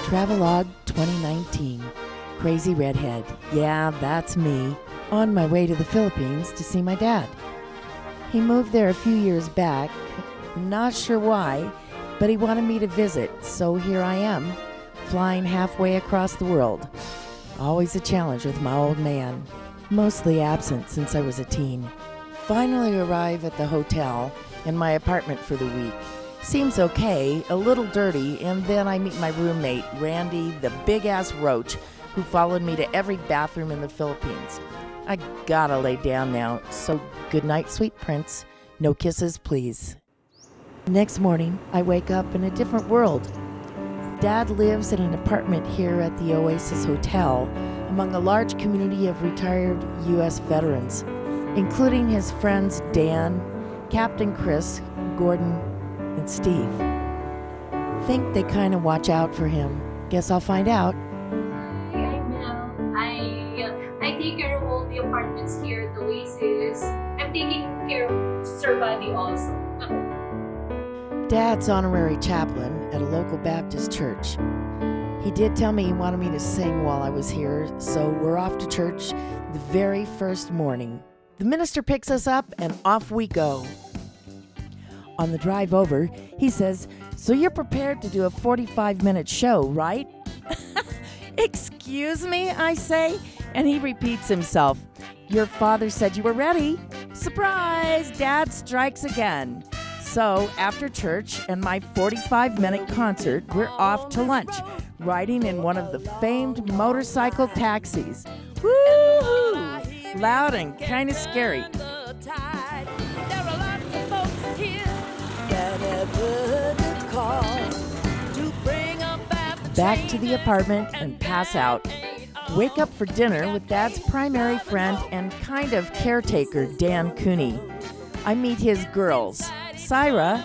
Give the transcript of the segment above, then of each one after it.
Travelogue 2019. Crazy Redhead. Yeah, that's me. On my way to the Philippines to see my dad. He moved there a few years back. Not sure why, but he wanted me to visit, so here I am, flying halfway across the world. Always a challenge with my old man. Mostly absent since I was a teen. Finally arrive at the hotel and my apartment for the week. Seems okay, a little dirty, and then I meet my roommate, Randy, the big-ass roach, who followed me to every bathroom in the Philippines. I gotta lay down now, so good night, sweet prince. No kisses, please. Next morning, I wake up in a different world. Dad lives in an apartment here at the Oasis Hotel among a large community of retired U.S. veterans, including his friends Dan, Captain Chris, Gordon, and Steve. Think they kind of watch out for him. Guess I'll find out. I'm Mel. I take care of all the apartments here at the Oasis. I'm taking care of Sir Buddy also. Dad's honorary chaplain at a local Baptist church. He did tell me he wanted me to sing while I was here, so we're off to church the very first morning. The minister picks us up and off we go. On the drive over, he says, "So you're prepared to do a 45-minute show, right?" "Excuse me," I say, and he repeats himself. "Your father said you were ready." Surprise! Dad strikes again. So, after church and my 45-minute concert, we're off to lunch, riding in one of the famed motorcycle taxis. Woo-hoo! Loud and kind of scary. Back to the apartment and pass out. Wake up for dinner with Dad's primary friend and kind of caretaker, Dan Cooney. I meet his girls, Syra,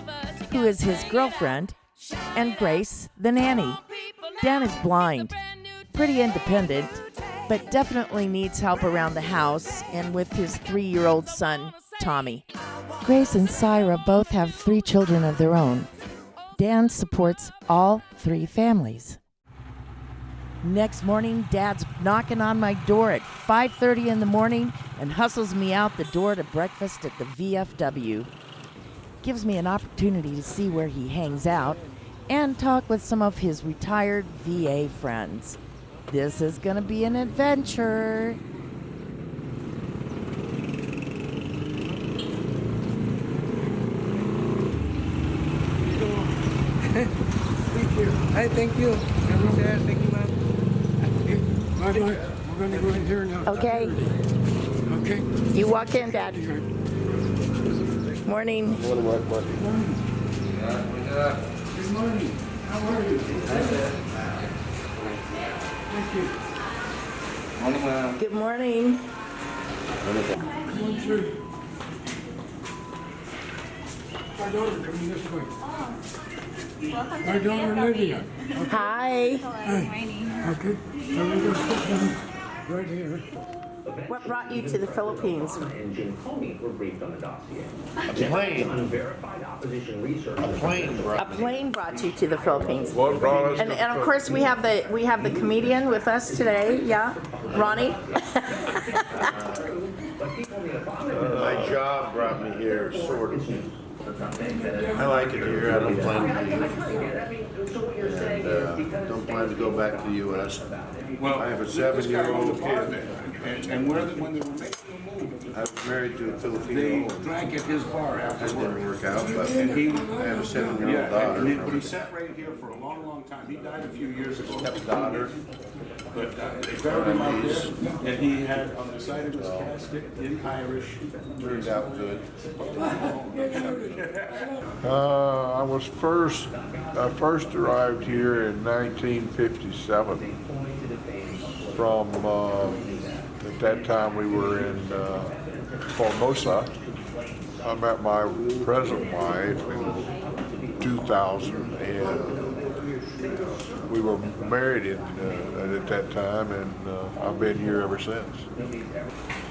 who is his girlfriend, and Grace, the nanny. Dan is blind, pretty independent, but definitely needs help around the house and with his 3-year-old son, Tommy. Grace and Syra both have 3 children of their own. Dan supports all 3 families. Next morning, Dad's knocking on my door at 5:30 in the morning and hustles me out the door to breakfast at the VFW. Gives me an opportunity to see where he hangs out and talk with some of his retired VA friends. This is gonna be an adventure. Thank you. Hi, thank you. Dad, thank you, man. We're going to go in here now. Okay. Okay. You walk in, Dad. Morning. Good morning. How are you? Thank you. Morning, ma'am. Good morning. Come on through. My daughter coming this way. My daughter Lydia. Hi. Okay. So we're going to put them right here. What brought you to the Philippines? A plane. A plane brought you to the Philippines. What brought us And of course we have the comedian with us today, yeah? Ronnie? My job brought me here, sort of. I like it here. I don't plan to leave. And don't plan to go back to the U.S. I have a 7-year-old kid. And when they were making the move, I was married to a they Filipino. drank at his bar That after didn't work. work out, but And he, I have a 7-year-old yeah, daughter. but he sat right here for a long, long time. He died a few years ago. Stepdaughter. But they buried him out there, and he had on the side of his casket in Irish. Turned out good. I first arrived here in 1957 from, at that time we were in Formosa. I met my present wife in 2000 and we were married at that time, and I've been here ever since.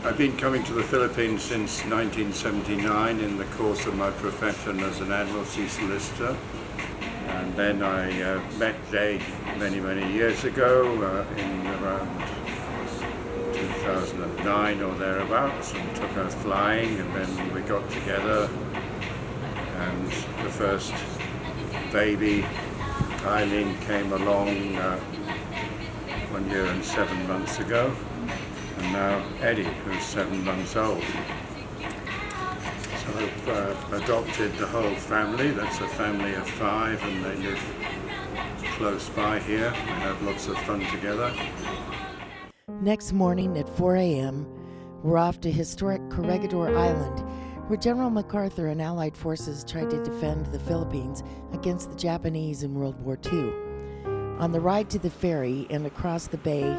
I've been coming to the Philippines since 1979 in the course of my profession as an admiralty solicitor. And then I met Jade many, many years ago in around 2009 or thereabouts, and took her flying, and then we got together, and the first baby, Eileen, came along 1 year and 7 months ago, and now Eddie, who's 7 months old. So I've adopted the whole family. That's a family of 5, and they live close by here. We have lots of fun together. Next morning at 4 a.m., we're off to historic Corregidor Island, where General MacArthur and Allied forces tried to defend the Philippines against the Japanese in World War II. On the ride to the ferry and across the bay,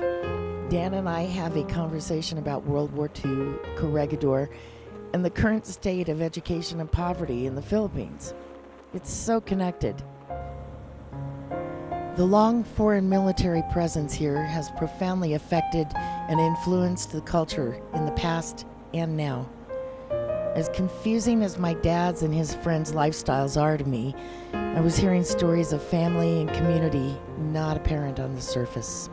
Dan and I have a conversation about World War II, Corregidor, and the current state of education and poverty in the Philippines. It's so connected. The long foreign military presence here has profoundly affected and influenced the culture in the past and now. As confusing as my dad's and his friends' lifestyles are to me, I was hearing stories of family and community not apparent on the surface.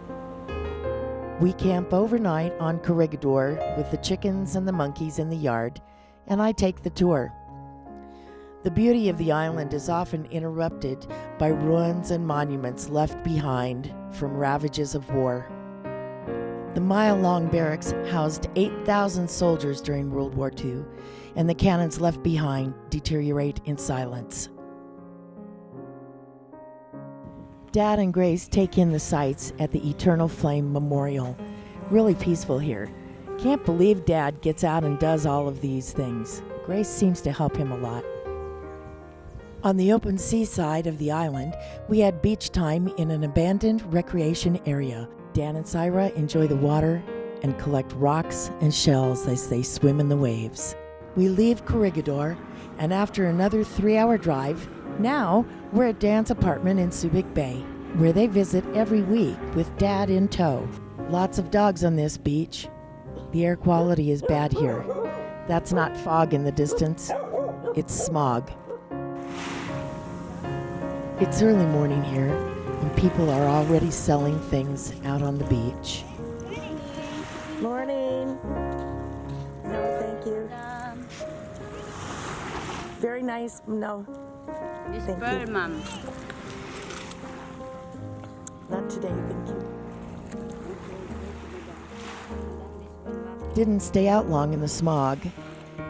We camp overnight on Corregidor with the chickens and the monkeys in the yard, and I take the tour. The beauty of the island is often interrupted by ruins and monuments left behind from ravages of war. The mile-long barracks housed 8,000 soldiers during World War II, and the cannons left behind deteriorate in silence. Dad and Grace take in the sights at the Eternal Flame Memorial. Really peaceful here. Can't believe Dad gets out and does all of these things. Grace seems to help him a lot. On the open seaside of the island, we had beach time in an abandoned recreation area. Dan and Syra enjoy the water and collect rocks and shells as they swim in the waves. We leave Corregidor, and after another 3-hour drive, now we're at Dan's apartment in Subic Bay, where they visit every week with Dad in tow. Lots of dogs on this beach. The air quality is bad here. That's not fog in the distance, it's smog. It's early morning here, and people are already selling things out on the beach. Morning. No, thank you. Very nice. No, thank you. Ma'am. Not today, thank you. Didn't stay out long in the smog.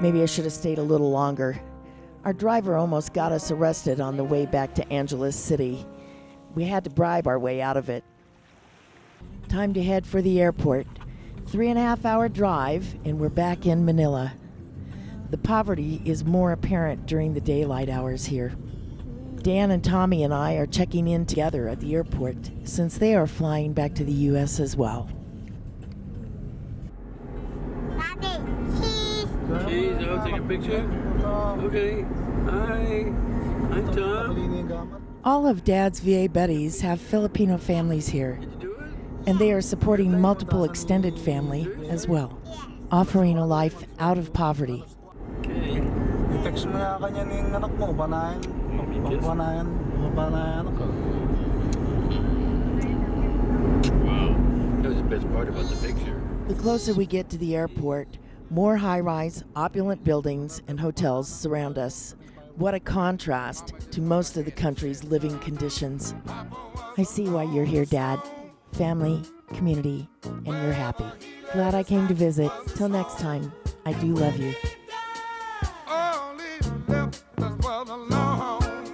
Maybe I should have stayed a little longer. Our driver almost got us arrested on the way back to Angeles City. We had to bribe our way out of it. Time to head for the airport. 3.5-hour drive, and we're back in Manila. The poverty is more apparent during the daylight hours here. Dan and Tommy and I are checking in together at the airport since they are flying back to the U.S. as well. Cheese, I'll take a picture. Okay. Hi. I'm Tom. All of Dad's VA buddies have Filipino families here, and they are supporting multiple extended family as well, offering a life out of poverty. Okay. I-text mo nga kanya ng anak mo, banayan anak ko. Wow. That was the best part about the picture. The closer we get to the airport, more high-rise, opulent buildings and hotels surround us. What a contrast to most of the country's living conditions. I see why you're here, Dad. Family, community, and you're happy. Glad I came to visit. Till next time, I do love you. All is left us was alone.